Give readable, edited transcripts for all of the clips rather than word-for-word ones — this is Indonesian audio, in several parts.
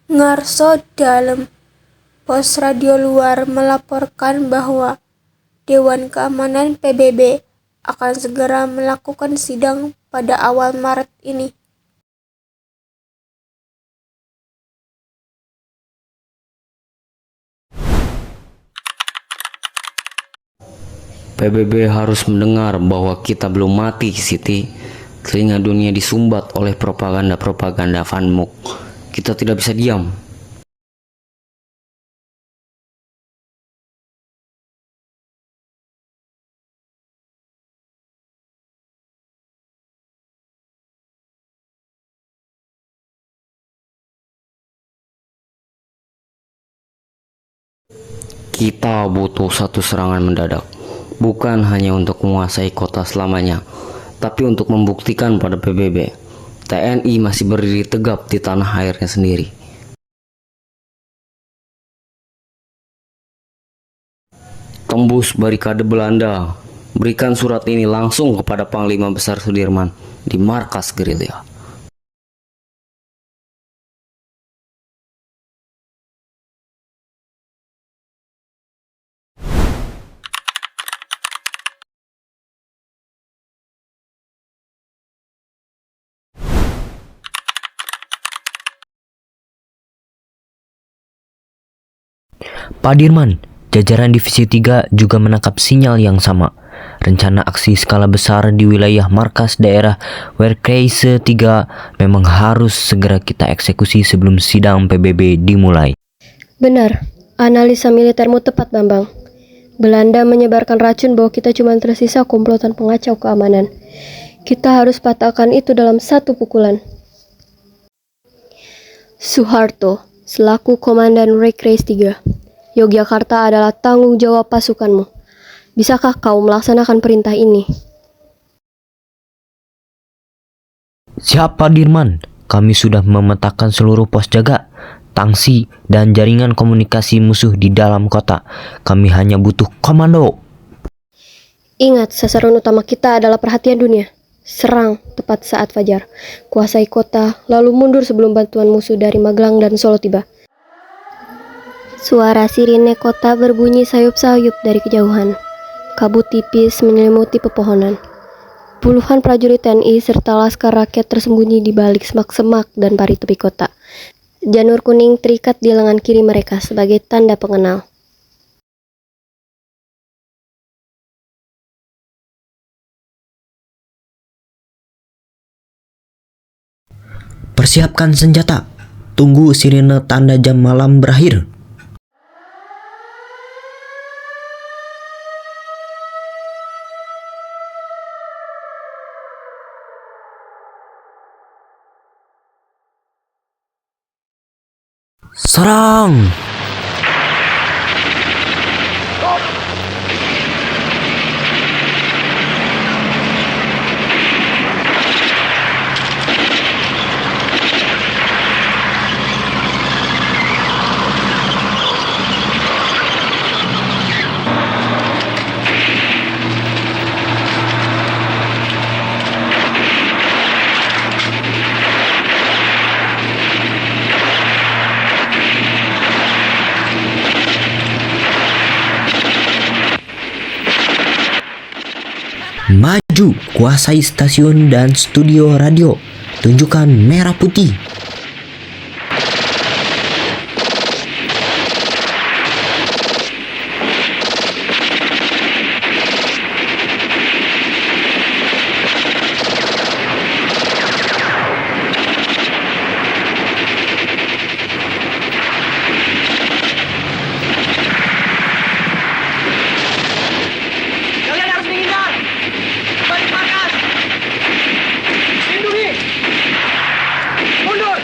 Ngarso Dalem, pos radio luar melaporkan bahwa Dewan Keamanan PBB akan segera melakukan sidang pada awal Maret ini. PBB harus mendengar bahwa kita belum mati, Siti. Telinga dunia disumbat oleh propaganda-propaganda fanmuk. Kita tidak bisa diam. Kita butuh satu serangan mendadak, bukan hanya untuk menguasai kota selamanya, tapi untuk membuktikan pada PBB, TNI masih berdiri tegap di tanah airnya sendiri. Tembus barikade Belanda, berikan surat ini langsung kepada Panglima Besar Sudirman di markas gerilya. Pak Dirman, jajaran Divisi 3 juga menangkap sinyal yang sama. Rencana aksi skala besar di wilayah markas daerah Werkreise 3 memang harus segera kita eksekusi sebelum sidang PBB dimulai. Benar, analisa militermu tepat, Bambang. Belanda menyebarkan racun bahwa kita cuma tersisa komplotan pengacau keamanan. Kita harus patahkan itu dalam satu pukulan. Soeharto, selaku Komandan Werkreise 3, Yogyakarta adalah tanggung jawab pasukanmu. Bisakah kau melaksanakan perintah ini? Siap Pak Dirman, kami sudah memetakan seluruh pos jaga, tangsi, dan jaringan komunikasi musuh di dalam kota. Kami hanya butuh komando. Ingat, sasaran utama kita adalah perhatian dunia. Serang tepat saat fajar. Kuasai kota, lalu mundur sebelum bantuan musuh dari Magelang dan Solo tiba. Suara sirine kota berbunyi sayup-sayup dari kejauhan. Kabut tipis menyelimuti pepohonan. Puluhan prajurit TNI serta laskar rakyat tersembunyi di balik semak-semak dan pari tepi kota. Janur kuning terikat di lengan kiri mereka sebagai tanda pengenal. Persiapkan senjata. Tunggu sirine tanda jam malam berakhir. Serang! Maju, kuasai stasiun dan studio radio. Tunjukkan merah putih. Kalian harus menghindar. Balik markas. Lindungi. Mundur.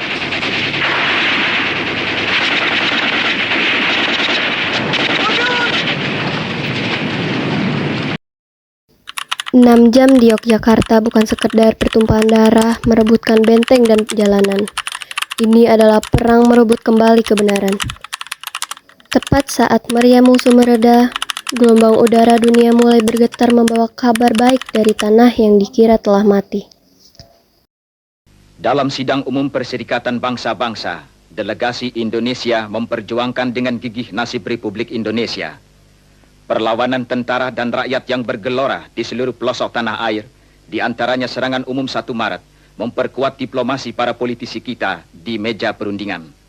Mundur. 6 jam di Yogyakarta bukan sekedar pertumpahan darah, merebutkan benteng dan jalanan. Ini adalah perang merebut kembali kebenaran. Tepat saat meriam musuh mereda, gelombang udara dunia mulai bergetar membawa kabar baik dari tanah yang dikira telah mati. Dalam sidang umum Perserikatan Bangsa-Bangsa delegasi Indonesia memperjuangkan dengan gigih nasib Republik Indonesia. Perlawanan tentara dan rakyat yang bergelora di seluruh pelosok tanah air, di antaranya serangan umum 1 Maret, memperkuat diplomasi para politisi kita di meja perundingan.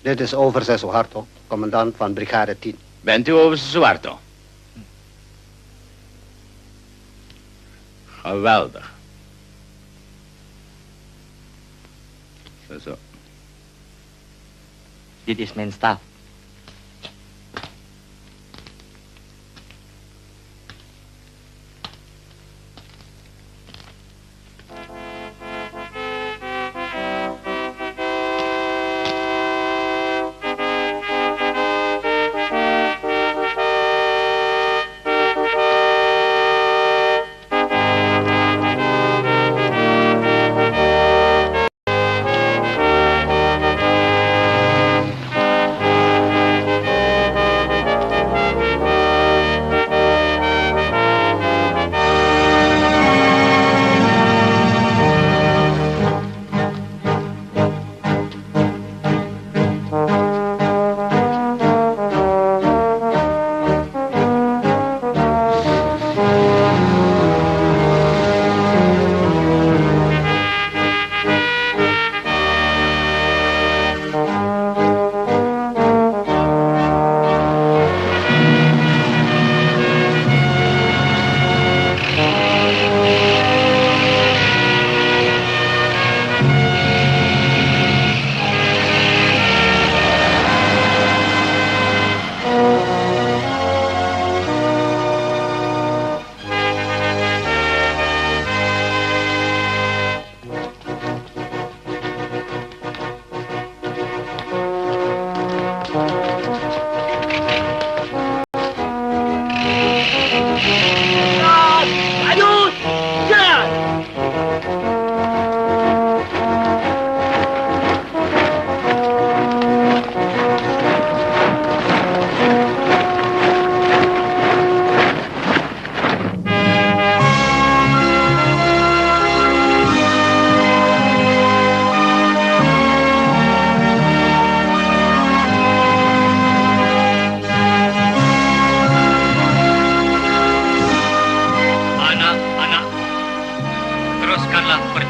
Dit is overste Soeharto, commandant van brigade 10. Bent u overste Soeharto? Geweldig. Zo. Dit is mijn staf.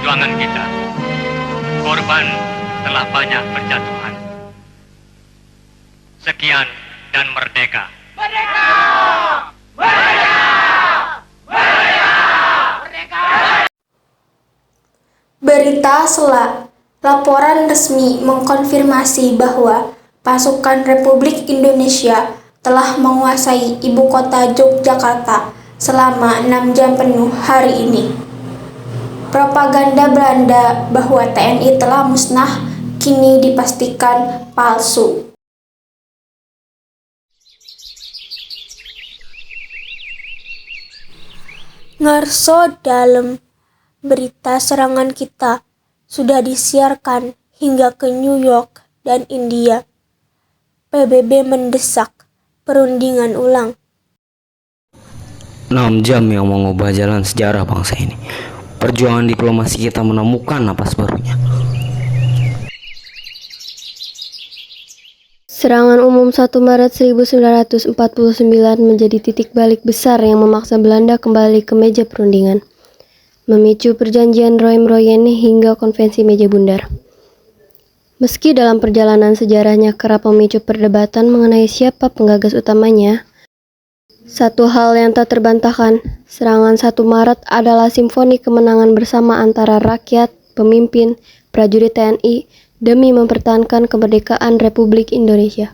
perjuangan kita. Korban telah banyak berjatuhan. Sekian dan merdeka. Merdeka! Merdeka! Merdeka! Merdeka! Berita Sela, laporan resmi mengkonfirmasi bahwa pasukan Republik Indonesia telah menguasai ibu kota Yogyakarta selama 6 jam penuh hari ini. Propaganda Belanda bahwa TNI telah musnah kini dipastikan palsu. Ngarso dalam berita serangan kita sudah disiarkan hingga ke New York dan India. PBB mendesak perundingan ulang. 6 jam yang mengubah jalan sejarah bangsa ini. Perjuangan diplomasi kita menemukan napas barunya. Serangan umum 1 Maret 1949 menjadi titik balik besar yang memaksa Belanda kembali ke meja perundingan, memicu perjanjian Roem-Royen hingga konvensi meja bundar. Meski dalam perjalanan sejarahnya kerap memicu perdebatan mengenai siapa penggagas utamanya, satu hal yang tak terbantahkan, serangan 1 Maret adalah simfoni kemenangan bersama antara rakyat, pemimpin, prajurit TNI demi mempertahankan kemerdekaan Republik Indonesia.